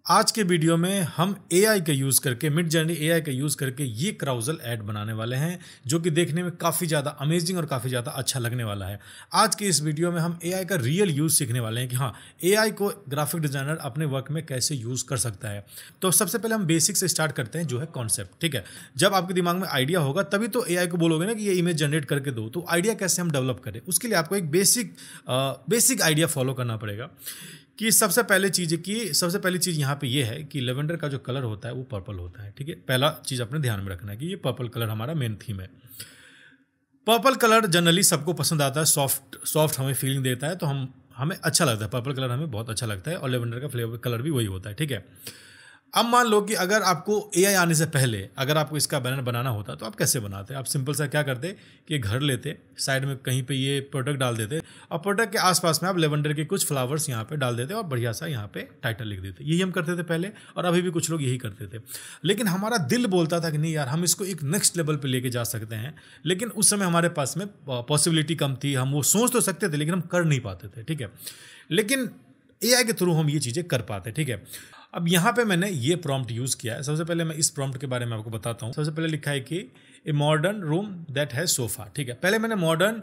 आज के वीडियो में हम एआई का यूज़ करके मिडजर्नी एआई का यूज़ करके ये क्राउजल ऐड बनाने वाले हैं जो कि देखने में काफ़ी ज़्यादा अमेजिंग और काफ़ी ज़्यादा अच्छा लगने वाला है। आज के इस वीडियो में हम एआई का रियल यूज़ सीखने वाले हैं कि हाँ, एआई को ग्राफिक डिज़ाइनर अपने वर्क में कैसे यूज़ कर सकता है। तो सबसे पहले हम बेसिक से स्टार्ट करते हैं, जो है कॉन्सेप्ट। ठीक है, जब आपके दिमाग में आइडिया होगा तभी तो एआई को बोलोगे ना कि ये इमेज जनरेट करके दो। तो आइडिया कैसे हम डेवलप करें, उसके लिए आपको एक बेसिक आइडिया फॉलो करना पड़ेगा कि सबसे पहली चीज़ यहाँ पे ये है कि लेवेंडर का जो कलर होता है वो पर्पल होता है। ठीक है, पहला चीज़ अपने ध्यान में रखना है कि ये पर्पल कलर हमारा मेन थीम है। पर्पल कलर जनरली सबको पसंद आता है, सॉफ्ट हमें फीलिंग देता है, तो हमें अच्छा लगता है। पर्पल कलर हमें बहुत अच्छा लगता है और लेवेंडर का फ्लेवर कलर भी वही होता है। ठीक है, अब मान लो कि अगर आपको एआई आने से पहले अगर आपको इसका बैनर बनाना होता तो आप कैसे बनाते? आप सिंपल सा क्या करते कि घर लेते, साइड में कहीं पे ये प्रोडक्ट डाल देते और प्रोडक्ट के आसपास में आप लेवेंडर के कुछ फ्लावर्स यहाँ पे डाल देते और बढ़िया सा यहाँ पे टाइटल लिख देते। यही हम करते थे पहले और अभी भी कुछ लोग यही करते थे। लेकिन हमारा दिल बोलता था कि नहीं यार, हम इसको एक नेक्स्ट लेवल पर लेके जा सकते हैं। लेकिन उस समय हमारे पास में पॉसिबिलिटी कम थी, हम वो सोच तो सकते थे लेकिन हम कर नहीं पाते थे। ठीक है, लेकिन एआई के थ्रू हम ये चीज़ें कर पाते। ठीक है, अब यहाँ पे मैंने ये प्रॉम्प्ट यूज़ किया है। सबसे पहले मैं इस प्रॉम्प्ट के बारे में आपको बताता हूँ। सबसे पहले लिखा है कि a modern room that has sofa. ठीक है, पहले मैंने मॉडर्न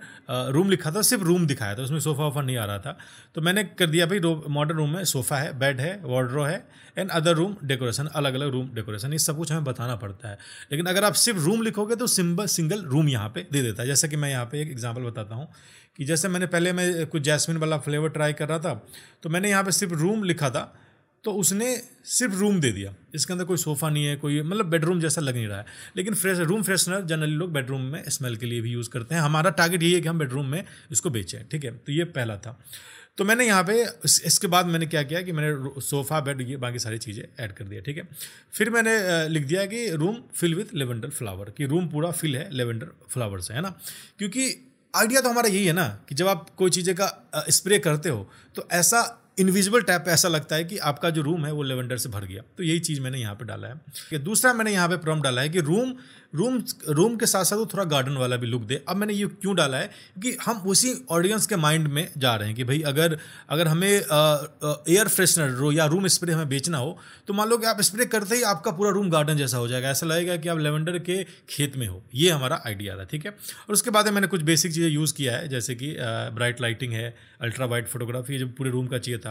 रूम लिखा था, सिर्फ रूम दिखाया था, उसमें सोफ़ा वोफ़ा नहीं आ रहा था। तो मैंने कर दिया भाई मॉडर्न रूम में सोफ़ा है, बेड है, वार्डरोब है एंड अदर रूम डेकोरेशन, अलग अलग रूम डेकोरेशन, ये सब कुछ हमें बताना पड़ता है। लेकिन अगर आप सिर्फ रूम लिखोगे तो सिंगल रूम यहाँ पे दे देता है। जैसे कि मैं यहाँ पे एक एग्जांपल बताता हूँ कि जैसे मैं कुछ जैस्मिन वाला फ्लेवर ट्राई कर रहा था, तो मैंने यहाँ पे सिर्फ रूम लिखा था तो उसने सिर्फ रूम दे दिया। इसके अंदर कोई सोफ़ा नहीं है, कोई मतलब बेडरूम जैसा लग नहीं रहा है। लेकिन रूम फ्रेशनर जनरली लोग बेडरूम में स्मेल के लिए भी यूज़ करते हैं। हमारा टारगेट यही है कि हम बेडरूम में इसको बेचें। ठीक है, तो ये पहला था। तो मैंने यहाँ पे इसके बाद मैंने क्या किया कि मैंने सोफ़ा, बेड, ये बाकी सारी चीज़ें ऐड कर दिया। ठीक है, फिर मैंने लिख दिया कि room fill with lavender flower, कि रूम पूरा फिल है लेवेंडर फ्लावर से, है ना। क्योंकि आइडिया तो हमारा यही है ना कि जब आप कोई चीज़ें का स्प्रे करते हो तो ऐसा इनविजिबल टैप पे ऐसा लगता है कि आपका जो रूम है वो लेवेंडर से भर गया। तो यही चीज़ मैंने यहाँ पे डाला है। दूसरा मैंने यहाँ पे प्रॉम्प्ट डाला है कि रूम के साथ साथ वो थोड़ा गार्डन वाला भी लुक दे। अब मैंने ये क्यों डाला है क्योंकि हम उसी ऑडियंस के माइंड में जा रहे हैं कि भाई अगर हमें एयर फ्रेशनर या रूम स्प्रे हमें बेचना हो तो मान लो कि आप स्प्रे करते ही आपका पूरा रूम गार्डन जैसा हो जाएगा, ऐसा लगेगा कि आप लेवेंडर के खेत में हो। ये हमारा आइडिया था। ठीक है, और उसके बाद मैंने कुछ बेसिक चीज़ें यूज़ किया है, जैसे कि ब्राइट लाइटिंग है, अल्ट्रा वाइड फोटोग्राफी, जो पूरे रूम का चाहिए था।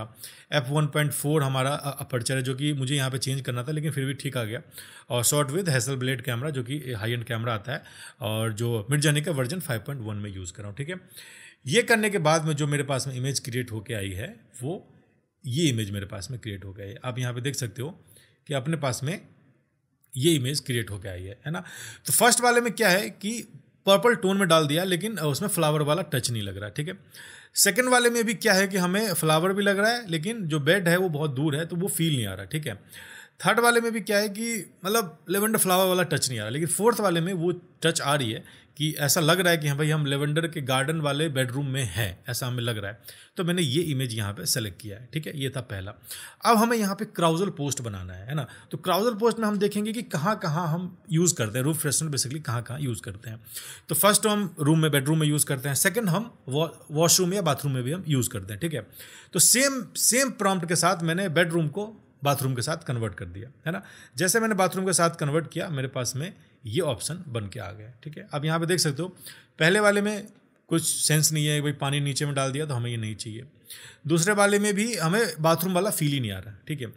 f1.4 हमारा अपर्चर है, जो कि मुझे यहाँ पे चेंज करना था लेकिन फिर भी ठीक आ गया। और शॉट विद हैसलब्लेड कैमरा, जो कि हाई एंड कैमरा आता है और जो मिडजर्नी का वर्जन 5.1 में यूज़ कर रहा हूँ। ठीक है, ये करने के बाद में जो मेरे पास में इमेज क्रिएट होके आई है वो ये इमेज मेरे पास में क्रिएट हो गई है। आप यहाँ पे देख सकते हो कि अपने पास में ये इमेज क्रिएट होके आई है ना। तो फर्स्ट वाले में क्या है कि पर्पल टोन में डाल दिया लेकिन उसमें फ्लावर वाला टच नहीं लग रहा। ठीक है, सेकंड वाले में भी क्या है कि हमें फ्लावर भी लग रहा है लेकिन जो बेड है वो बहुत दूर है तो वो फील नहीं आ रहा। ठीक है, थर्ड वाले में भी क्या है कि मतलब लेवेंडर फ्लावर वाला टच नहीं आ रहा, लेकिन फोर्थ वाले में वो टच आ रही है कि ऐसा लग रहा है कि हाँ भाई हम लेवेंडर के गार्डन वाले बेडरूम में हैं, ऐसा हमें लग रहा है। तो मैंने ये इमेज यहाँ पे सेलेक्ट किया है। ठीक है, ये था पहला। अब हमें यहाँ पे क्राउजल पोस्ट बनाना है ना। तो क्राउजल पोस्ट में हम देखेंगे कि कहाँ कहाँ हम यूज़ करते हैं रूम फ्रेशनर, बेसिकली कहाँ कहाँ यूज़ करते हैं। तो फर्स्ट तो हम बेडरूम में यूज़ करते हैं, सेकेंड हम वॉशरूम या बाथरूम में भी हम यूज़ करते हैं। ठीक है, तो सेम प्रॉम्प्ट के साथ मैंने बेडरूम को बाथरूम के साथ कन्वर्ट कर दिया, है ना। जैसे मैंने बाथरूम के साथ कन्वर्ट किया, मेरे पास में ये ऑप्शन बन के आ गया। ठीक है, अब यहाँ पे देख सकते हो पहले वाले में कुछ सेंस नहीं है, भाई पानी नीचे में डाल दिया तो हमें ये नहीं चाहिए। दूसरे वाले में भी हमें बाथरूम वाला फील ही नहीं आ रहा। ठीक है,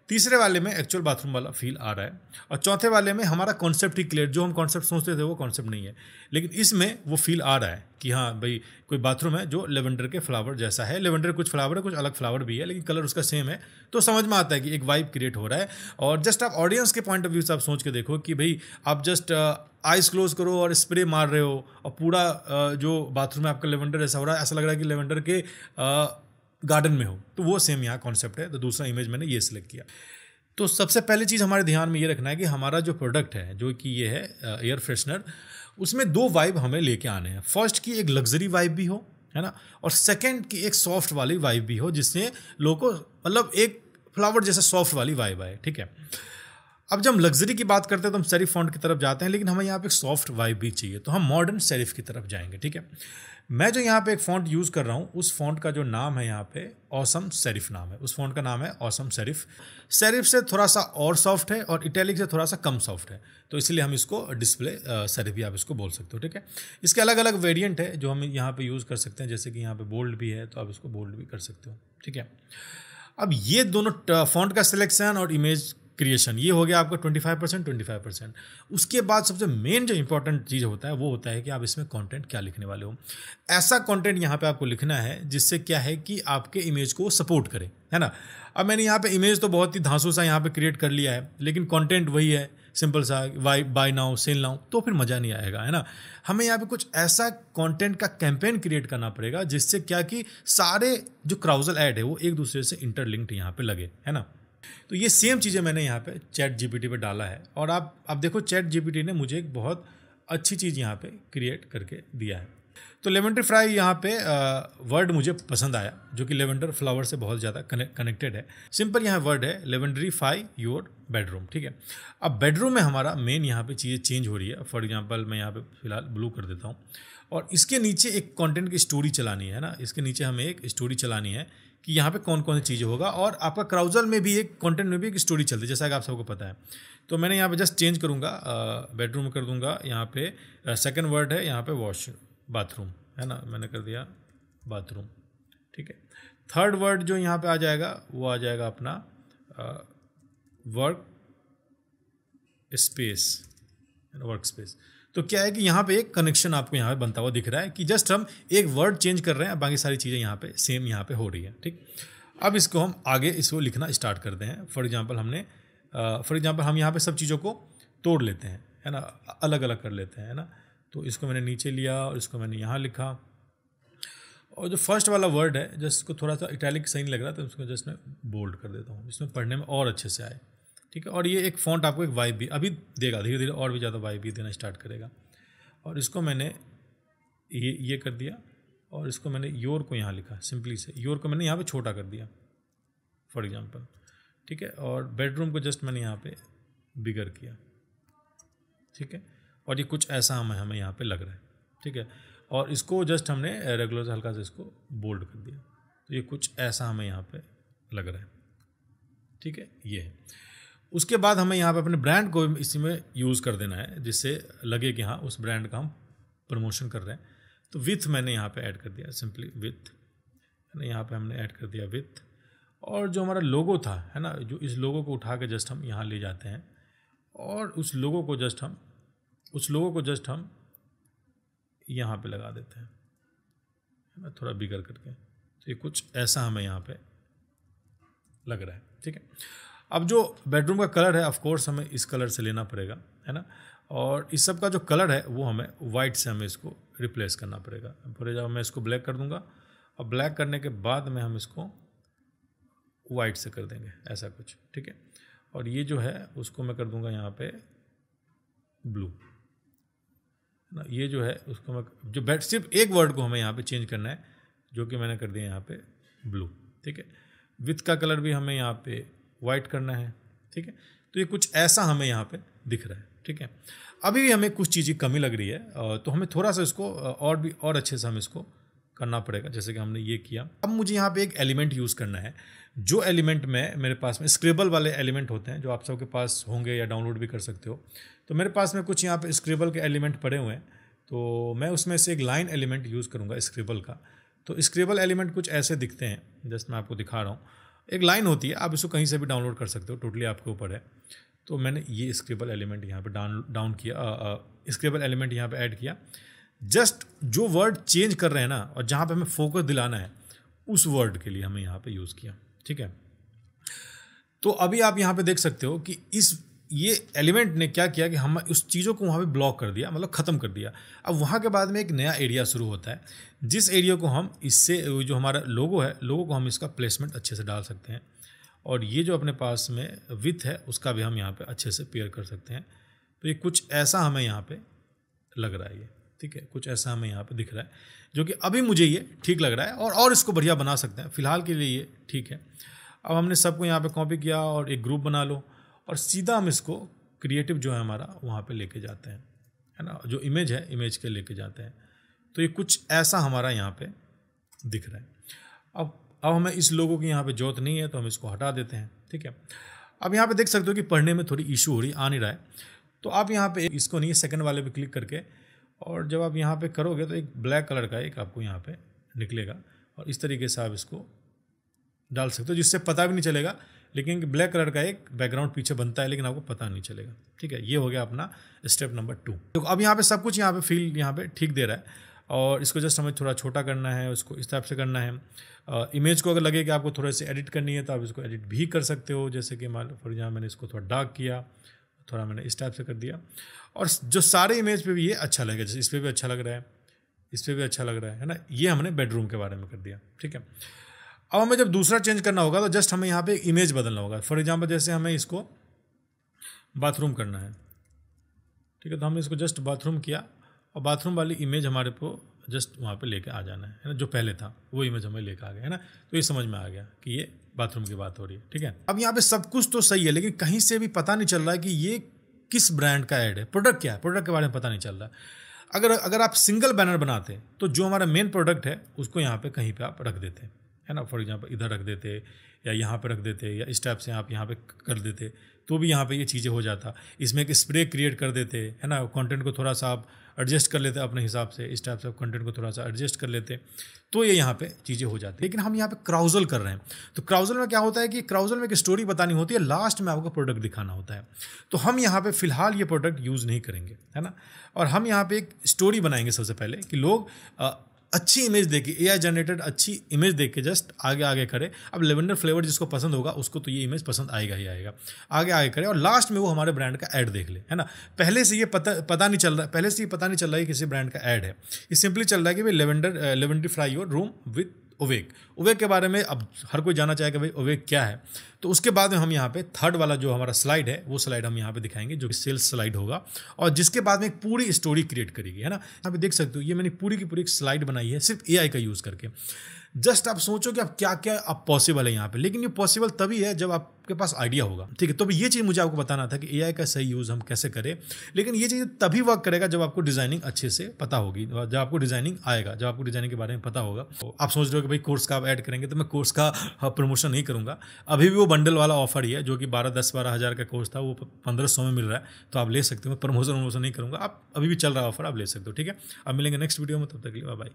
तीसरे वाले में एक्चुअल बाथरूम वाला फील आ रहा है और चौथे वाले में हमारा कॉन्सेप्ट ही क्लियर, जो हम कॉन्सेप्ट सोचते थे वो कॉन्सेप्ट नहीं है, लेकिन इसमें वो फील आ रहा है कि हाँ भाई कोई बाथरूम है जो लेवेंडर के फ्लावर जैसा है। लेवेंडर कुछ फ्लावर है, कुछ अलग फ्लावर भी है, लेकिन कलर उसका सेम है, तो समझ में आता है कि एक वाइब क्रिएट हो रहा है। और जस्ट आप ऑडियंस के पॉइंट ऑफ व्यू से आप सोच के देखो कि भाई आप जस्ट आइज क्लोज करो और स्प्रे मार रहे हो और पूरा जो बाथरूम में आपका लेवेंडर ऐसा हो रहा है, ऐसा लग रहा है कि लेवेंडर के गार्डन में हो। तो वो सेम यहाँ कॉन्सेप्ट है। तो दूसरा इमेज मैंने ये सिलेक्ट किया। तो सबसे पहली चीज़ हमारे ध्यान में ये रखना है कि हमारा जो प्रोडक्ट है, जो कि ये है एयर फ्रेशनर, उसमें दो वाइब हमें लेके आने हैं। फर्स्ट की एक लग्जरी वाइब भी हो, है ना, और सेकंड की एक सॉफ्ट वाली वाइब भी हो, जिससे लोगों को मतलब एक फ्लावर जैसा सॉफ्ट वाली वाइब आए। ठीक है, अब जब हम लग्जरी की बात करते हैं तो हम सेरिफ फॉन्ट की तरफ जाते हैं, लेकिन हमें यहाँ पे एक सॉफ्ट वाइब भी चाहिए, तो हम मॉडर्न सेरिफ की तरफ जाएंगे। ठीक है, मैं जो यहाँ पे एक फॉन्ट यूज़ कर रहा हूँ, उस फॉन्ट का जो नाम है यहाँ पे ऑसम सेरिफ नाम है, उस फॉन्ट का नाम है ऑसम सेरिफ। सेरिफ से थोड़ा सा और सॉफ्ट है और इटैलिक से थोड़ा सा कम सॉफ्ट है, तो इसलिए हम इसको डिस्प्ले सेरिफ भी आप इसको बोल सकते हो। ठीक है, इसके अलग अलग वेरिएंट है जो हम यहाँ पे यूज़ कर सकते हैं, जैसे कि यहाँ पे बोल्ड भी है, तो आप इसको बोल्ड भी कर सकते हो। ठीक है, अब ये दोनों फॉन्ट का सिलेक्शन और इमेज क्रिएशन ये हो गया आपका 25%। उसके बाद सबसे मेन जो इंपॉर्टेंट चीज़ होता है वो होता है कि आप इसमें कंटेंट क्या लिखने वाले हो। ऐसा कंटेंट यहाँ पे आपको लिखना है जिससे क्या है कि आपके इमेज को सपोर्ट करे, है ना। अब मैंने यहाँ पे इमेज तो बहुत ही धांसू सा यहाँ पे क्रिएट कर लिया है, लेकिन कंटेंट वही है, सिंपल सा बाय नाउ सेल नाउ, तो फिर मज़ा नहीं आएगा, है ना। हमें यहाँ पे कुछ ऐसा कंटेंट का कैंपेन क्रिएट करना पड़ेगा जिससे क्या कि सारे जो क्राउजल ऐड है वो एक दूसरे से इंटरलिंक्ड यहाँ पे लगे, है ना। तो ये सेम चीज़ें मैंने यहाँ पे चैट जीपीटी पे डाला है, और आप देखो चैट जीपीटी ने मुझे एक बहुत अच्छी चीज़ यहाँ पे क्रिएट करके दिया है। तो लेवेंडर फ्राई यहाँ पे वर्ड मुझे पसंद आया, जो कि लेवेंडर फ्लावर से बहुत ज़्यादा कनेक्टेड है। सिंपल यहाँ वर्ड है लेवेंडरीफाई योर बेडरूम। ठीक है, अब बेडरूम में हमारा मेन यहाँ पे चीज़ें चेंज हो रही है। फॉर एग्जांपल मैं यहाँ पे फिलहाल ब्लू कर देता हूँ, और इसके नीचे एक कंटेंट की स्टोरी चलानी है ना, इसके नीचे हमें एक स्टोरी चलानी है कि यहाँ पे कौन कौन सी चीज़ें होगा, और आपका क्राउजल में भी एक कंटेंट में भी एक स्टोरी चलती है, जैसा कि आप सबको पता है। तो मैंने यहाँ पे जस्ट चेंज करूँगा, बेडरूम कर दूँगा, यहाँ पे सेकंड वर्ड है यहाँ पे वॉश बाथरूम, है ना, मैंने कर दिया बाथरूम। ठीक है, थर्ड वर्ड जो यहाँ पे आ जाएगा वो आ जाएगा अपना वर्क स्पेस, वर्क स्पेस। तो क्या है कि यहाँ पे एक कनेक्शन आपको यहाँ पे बनता हुआ दिख रहा है कि जस्ट हम एक वर्ड चेंज कर रहे हैं, बाकी सारी चीज़ें यहाँ पे सेम यहाँ पे हो रही है। ठीक, अब इसको हम आगे इसको लिखना स्टार्ट करते हैं। फॉर एग्जांपल हम यहाँ पे सब चीज़ों को तोड़ लेते हैं, है ना, अलग अलग कर लेते हैं, है ना। तो इसको मैंने नीचे लिया और इसको मैंने यहाँ लिखा, और जो फर्स्ट वाला वर्ड है जस्ट को थोड़ा सा इटैलिक सही नहीं लग रहा, तो उसको जस्ट मैं बोल्ड कर देता हूँ, जिसमें पढ़ने में और अच्छे से आए। ठीक है, और ये एक फ़ॉन्ट आपको एक वाइब भी अभी देगा, धीरे धीरे और भी ज़्यादा वाइब भी देना स्टार्ट करेगा। और इसको मैंने ये कर दिया, और इसको मैंने योर को यहाँ लिखा, सिंपली से योर को मैंने यहाँ पे छोटा कर दिया फॉर एग्जांपल। ठीक है, और बेडरूम को जस्ट मैंने यहाँ पे बिगर किया। ठीक है, और ये कुछ ऐसा हमें यहाँ पे लग रहा है। ठीक है, और इसको जस्ट हमने रेगुलर से हल्का से इसको बोल्ड कर दिया, तो ये कुछ ऐसा हमें यहाँ पे लग रहा है। ठीक है, ये है। उसके बाद हमें यहाँ पे अपने ब्रांड को इसी में यूज़ कर देना है, जिससे लगे कि हाँ उस ब्रांड का हम प्रमोशन कर रहे हैं। तो विथ मैंने यहाँ पे ऐड कर दिया, सिंपली विथ, है ना, यहाँ पे हमने ऐड कर दिया विथ। और जो हमारा लोगो था, है ना, जो इस लोगो को उठा के जस्ट हम यहाँ ले जाते हैं, और उस लोगो को जस्ट हम यहाँ पे लगा देते हैं, है ना, थोड़ा बिगर करके। तो ये कुछ ऐसा हमें यहाँ पे लग रहा है। ठीक है, अब जो बेडरूम का कलर है ऑफ कोर्स हमें इस कलर से लेना पड़ेगा, है ना, और इस सब का जो कलर है वो हमें वाइट से हमें इसको रिप्लेस करना पड़ेगा। फॉर एग्जाम्पल मैं इसको ब्लैक कर दूंगा, और ब्लैक करने के बाद में हम इसको वाइट से कर देंगे, ऐसा कुछ। ठीक है, और ये जो है उसको मैं कर दूंगा यहाँ पे ब्लू, ना, ये जो है उसको मैं जो सिर्फ एक वर्ड को हमें यहाँ पे चेंज करना है, जो कि मैंने कर दिया यहाँ पे ब्लू। ठीक है, विथ का कलर भी हमें यहाँ पे वाइट करना है। ठीक है, तो ये कुछ ऐसा हमें यहाँ पे दिख रहा है। ठीक है, अभी भी हमें कुछ चीज़ें कमी लग रही है, तो हमें थोड़ा सा इसको और अच्छे से हम इसको करना पड़ेगा, जैसे कि हमने ये किया। अब मुझे यहाँ पे एक एलिमेंट यूज़ करना है, जो एलिमेंट में मेरे पास में स्क्रिबल वाले एलिमेंट होते हैं, जो आप सबके पास होंगे या डाउनलोड भी कर सकते हो। तो मेरे पास में कुछ यहाँ पे स्क्रिबल के एलिमेंट पड़े हुए हैं, तो मैं उसमें से एक लाइन एलिमेंट यूज़ करूँगा स्क्रिबल का। तो स्क्रिबल एलिमेंट कुछ ऐसे दिखते हैं, जस्ट मैं आपको दिखा रहा हूँ। एक लाइन होती है, आप इसको कहीं से भी डाउनलोड कर सकते हो, टोटली आपके ऊपर है। तो मैंने ये स्क्रिबल एलिमेंट यहाँ पे डाउन किया, स्क्रिबल एलिमेंट यहाँ पे ऐड किया। जस्ट जो वर्ड चेंज कर रहे हैं ना, और जहाँ पे हमें फोकस दिलाना है उस वर्ड के लिए हमें यहाँ पे यूज़ किया। ठीक है, तो अभी आप यहाँ पे देख सकते हो कि ये एलिमेंट ने क्या किया कि हम उस चीज़ों को वहाँ पे ब्लॉक कर दिया, मतलब ख़त्म कर दिया। अब वहाँ के बाद में एक नया एरिया शुरू होता है, जिस एरिया को हम इससे जो हमारा लोगो है, लोगो को हम इसका प्लेसमेंट अच्छे से डाल सकते हैं। और ये जो अपने पास में विथ है उसका भी हम यहाँ पे अच्छे से पेयर कर सकते हैं। तो ये कुछ ऐसा हमें यहाँ पे लग रहा है, ये ठीक है, कुछ ऐसा हमें यहाँ पे दिख रहा है, जो कि अभी मुझे ये ठीक लग रहा है, और इसको बढ़िया बना सकते हैं। फिलहाल के लिए ये ठीक है। अब हमने सबको यहाँ पे कॉपी किया और एक ग्रुप बना लो, और सीधा हम इसको क्रिएटिव जो है हमारा वहाँ पे लेके जाते हैं, है ना, जो इमेज है इमेज के लेके जाते हैं। तो ये कुछ ऐसा हमारा यहाँ पे दिख रहा है। अब हमें इस लोगों की यहाँ पे जरूरत नहीं है तो हम इसको हटा देते हैं, ठीक है। अब यहाँ पे देख सकते हो कि पढ़ने में थोड़ी इशू हो रही, आ नहीं रहा है। तो आप यहाँ पे इसको नहीं, सेकंड वाले पे क्लिक करके, और जब आप यहाँ पे करोगे तो एक ब्लैक कलर का एक आपको यहाँ पे निकलेगा, और इस तरीके से आप इसको डाल सकते हो जिससे पता भी नहीं चलेगा, लेकिन ब्लैक कलर का एक बैकग्राउंड पीछे बनता है लेकिन आपको पता नहीं चलेगा, ठीक है। ये हो गया अपना स्टेप नंबर 2। तो अब यहाँ पे सब कुछ यहाँ पे फील यहाँ पे ठीक दे रहा है, और इसको जस्ट हमें थोड़ा छोटा करना है, उसको इस टाइप से करना है। इमेज को अगर लगे कि आपको थोड़ा सा एडिट करनी है तो आप इसको एडिट भी कर सकते हो, जैसे कि मान लो फॉर एग्जाम्पल मैंने इसको थोड़ा डार्क किया, थोड़ा मैंने इस टाइप से कर दिया, और जो सारे इमेज पे भी ये अच्छा लगेगा, जैसे इस पर भी अच्छा लग रहा है, इस पर भी अच्छा लग रहा है ना। ये हमने बेडरूम के बारे में कर दिया, ठीक है। अब हमें जब दूसरा चेंज करना होगा तो जस्ट हमें यहाँ पे इमेज बदलना होगा। फॉर एग्जांपल जैसे हमें इसको बाथरूम करना है, ठीक है, तो हमने इसको जस्ट बाथरूम किया, और बाथरूम वाली इमेज हमारे को जस्ट वहाँ पे लेके आ जाना है ना, जो पहले था वो इमेज हमें लेके आ गया, है ना। तो ये समझ में आ गया कि ये बाथरूम की बात हो रही है, ठीक है। अब यहाँ पे सब कुछ तो सही है, लेकिन कहीं से भी पता नहीं चल रहा है कि ये किस ब्रांड का ऐड है, प्रोडक्ट क्या है, प्रोडक्ट के बारे में पता नहीं चल रहा है। अगर आप सिंगल बैनर बनाते तो जो हमारा मेन प्रोडक्ट है उसको यहाँ पे कहीं पे आप रख देते, है ना। फॉर एग्जांपल इधर रख देते, या यहाँ पे रख देते, या इस टाइप से आप यहाँ पे कर देते, तो भी यहाँ पे ये चीज़ें हो जाता। इसमें एक स्प्रे क्रिएट कर देते, है ना, कंटेंट को थोड़ा सा आप एडजस्ट कर लेते अपने हिसाब से, इस टाइप से आप कंटेंट को थोड़ा सा एडजस्ट कर लेते, तो ये यहाँ पे चीज़ें हो जाती। लेकिन हम यहाँ पे क्राउजल कर रहे हैं, तो क्राउजल में क्या होता है कि क्राउजल में एक स्टोरी बतानी होती है, लास्ट में आपको प्रोडक्ट दिखाना होता है। तो हम यहाँ पे फिलहाल ये प्रोडक्ट यूज़ नहीं करेंगे, है ना, और हम यहाँ पे एक स्टोरी बनाएंगे सबसे पहले कि लोग अच्छी इमेज देके, एआई जनरेटेड अच्छी इमेज देख के जस्ट आगे आगे करे। अब लेवेंडर फ्लेवर जिसको पसंद होगा उसको तो ये इमेज पसंद आएगा ही आएगा, आगे आगे करे, और लास्ट में वो हमारे ब्रांड का ऐड देख ले, है ना। पहले से ये पता नहीं चल रहा, पहले से ये पता नहीं चल रहा है कि किसी ब्रांड का ऐड है, ये सिंपली चल रहा है कि भाई लेवेंडरीफाई योर रूम विद ओवेक के बारे में अब हर कोई जानना चाहेगा भाई ओवेक क्या है। तो उसके बाद में हम यहाँ पे थर्ड वाला जो हमारा स्लाइड है वो स्लाइड हम यहाँ पे दिखाएंगे, जो कि सेल्स स्लाइड होगा, और जिसके बाद में एक पूरी स्टोरी क्रिएट करेगी, है ना। यहाँ पे देख सकते हो ये मैंने पूरी की पूरी एक स्लाइड बनाई है सिर्फ एआई का यूज़ करके। जस्ट आप सोचो कि अब क्या क्या अब पॉसिबल है यहाँ पे, लेकिन ये पॉसिबल तभी है जब आपके पास आइडिया होगा, ठीक है। तो ये चीज़ मुझे आपको बताना था कि एआई का सही यूज़ हम कैसे करें, लेकिन ये चीज़ तभी वर्क करेगा जब आपको डिज़ाइनिंग अच्छे से पता होगी, जब आपको डिज़ाइनिंग आएगा, जब आपको डिज़ाइनिंग के बारे में पता होगा। तो आप सोच रहे हो कि भाई कोर्स का आप ऐड करेंगे, तो मैं कोर्स का प्रमोशन नहीं करूँगा। अभी भी वो बंडल वाला ऑफर ही है जो कि 12 हज़ार का कोर्स था, वो 1500 में मिल रहा है, तो आप ले सकते हो। मैं प्रमोशन नहीं करूँगा, आप अभी भी चल रहा है ऑफर, आप ले सकते हो, ठीक है। अब मिलेंगे नेक्स्ट वीडियो में, तब तक के लिए बाय बाय।